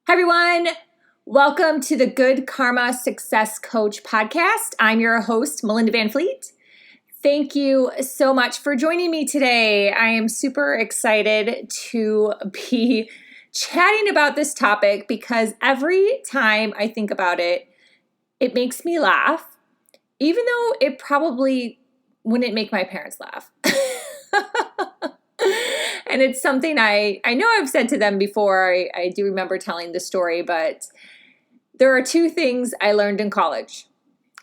Hi, everyone. Welcome to the Good Karma Success Coach podcast. I'm your host, Melinda Van Fleet. Thank you so much for joining me today. I am super excited to be chatting about this topic because every time I think about it, it makes me laugh, even though it probably wouldn't make my parents laugh. And it's something I know I've said to them before. I do remember telling the story, but there are two things I learned in college.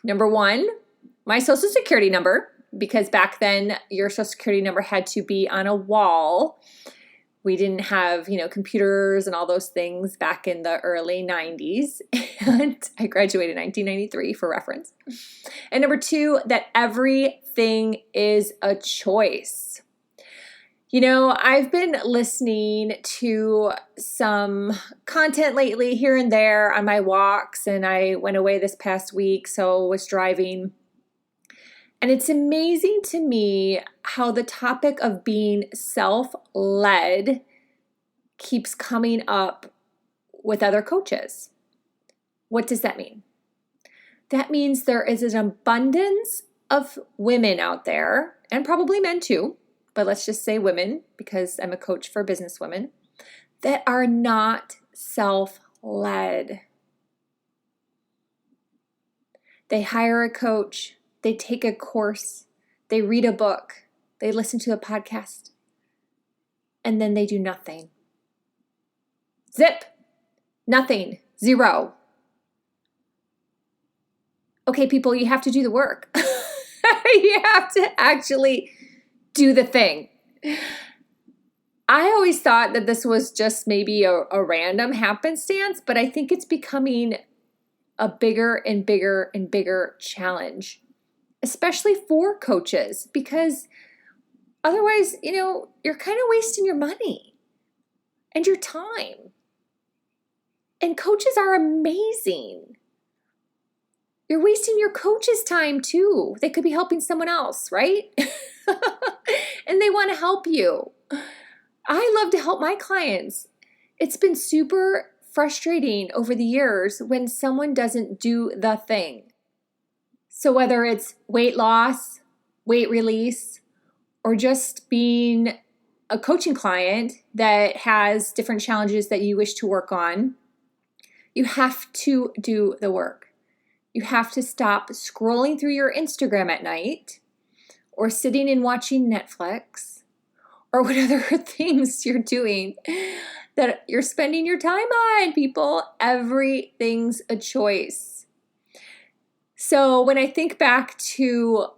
Number one, my social security number, because back then your social security number had to be on a wall. We didn't have, computers and all those things back in the early 90s. And I graduated in 1993 for reference. And number two, that everything is a choice. I've been listening to some content lately here and there on my walks, and I went away this past week, so was driving. And it's amazing to me how the topic of being self-led keeps coming up with other coaches. What does that mean? That means there is an abundance of women out there, and probably men too, but let's just say women because I'm a coach for business women, that are not self-led. They hire a coach, they take a course, they read a book, they listen to a podcast, and then they do nothing. Zip, nothing, zero. Okay, people, you have to do the work. You have to actually do the thing. I always thought that this was just maybe a random happenstance, but I think it's becoming a bigger and bigger and bigger challenge, especially for coaches, because otherwise, you're kind of wasting your money and your time. And coaches are amazing. You're wasting your coach's time too. They could be helping someone else, right? And they want to help you. I love to help my clients. It's been super frustrating over the years when someone doesn't do the thing. So whether it's weight loss, weight release, or just being a coaching client that has different challenges that you wish to work on, you have to do the work. You have to stop scrolling through your Instagram at night or sitting and watching Netflix or what other things you're doing that you're spending your time on, people. Everything's a choice. So when I think back to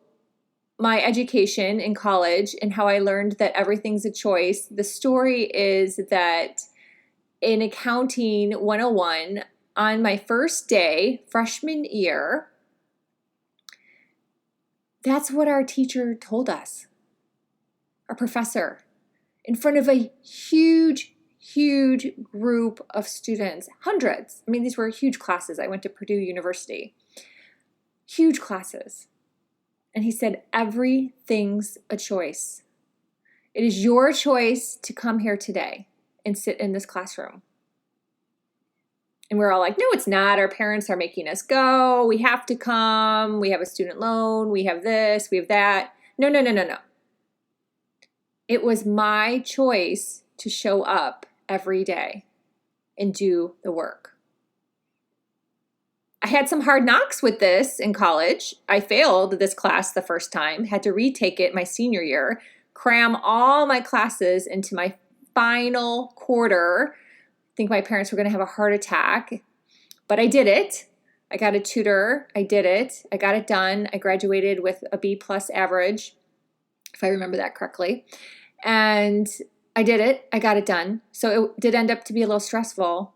my education in college and how I learned that everything's a choice, the story is that in Accounting 101, on my first day, freshman year, that's what our teacher told us, our professor, in front of a huge, huge group of students, hundreds. I mean, these were huge classes. I went to Purdue University. Huge classes. And he said, everything's a choice. It is your choice to come here today and sit in this classroom. And we're all like, no, it's not. Our parents are making us go. We have to come. We have a student loan. We have this. We have that. No. It was my choice to show up every day and do the work. I had some hard knocks with this in college. I failed this class the first time, had to retake it my senior year, cram all my classes into my final quarter. I think my parents were going to have a heart attack, but I did it. I got a tutor. I did it. I got it done. I graduated with a B+ average, if I remember that correctly. And I did it. I got it done. So it did end up to be a little stressful,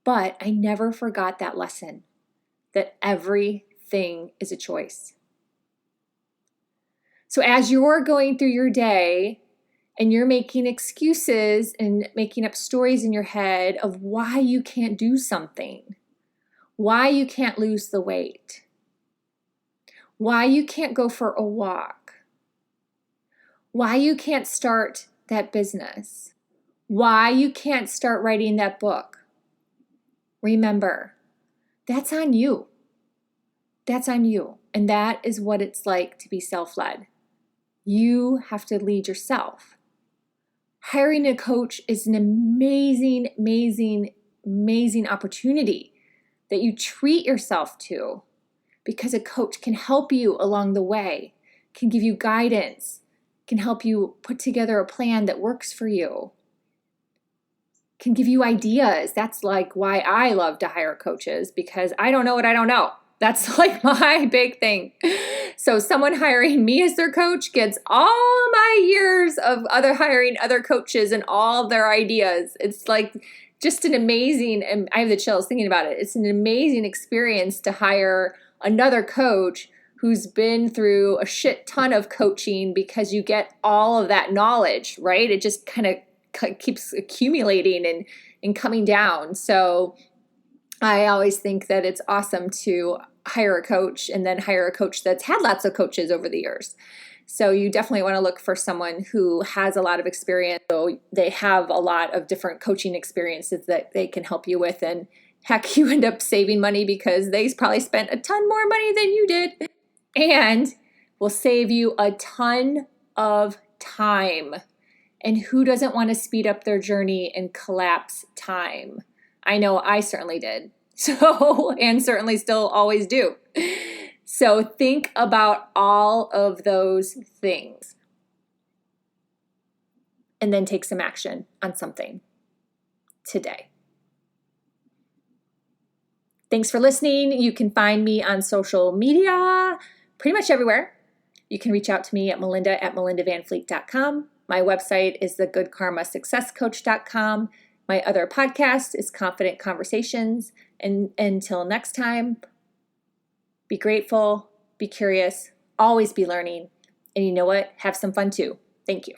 but I never forgot that lesson, that everything is a choice. So as you're going through your day, and you're making excuses and making up stories in your head of why you can't do something, why you can't lose the weight, why you can't go for a walk, why you can't start that business, why you can't start writing that book, remember, that's on you. That's on you. And that is what it's like to be self-led. You have to lead yourself. Hiring a coach is an amazing, amazing, amazing opportunity that you treat yourself to, because a coach can help you along the way, can give you guidance, can help you put together a plan that works for you, can give you ideas. That's like why I love to hire coaches, because I don't know what I don't know. That's like my big thing. So someone hiring me as their coach gets all my years of hiring other coaches and all their ideas. It's like just an amazing, and I have the chills thinking about it. It's an amazing experience to hire another coach who's been through a shit ton of coaching, because you get all of that knowledge, right? It just kind of keeps accumulating and coming down. So I always think that it's awesome to hire a coach, and then hire a coach that's had lots of coaches over the years. So you definitely want to look for someone who has a lot of experience. So they have a lot of different coaching experiences that they can help you with. And heck, you end up saving money because they probably spent a ton more money than you did, and will save you a ton of time. And who doesn't want to speed up their journey and collapse time? I know I certainly did. So, and certainly still always do. So think about all of those things and then take some action on something today. Thanks for listening. You can find me on social media pretty much everywhere. You can reach out to me at melinda@melindavanfleet.com. My website is thegoodkarmasuccesscoach.com. My other podcast is Confident Conversations. And until next time, be grateful, be curious, always be learning. And you know what? Have some fun too. Thank you.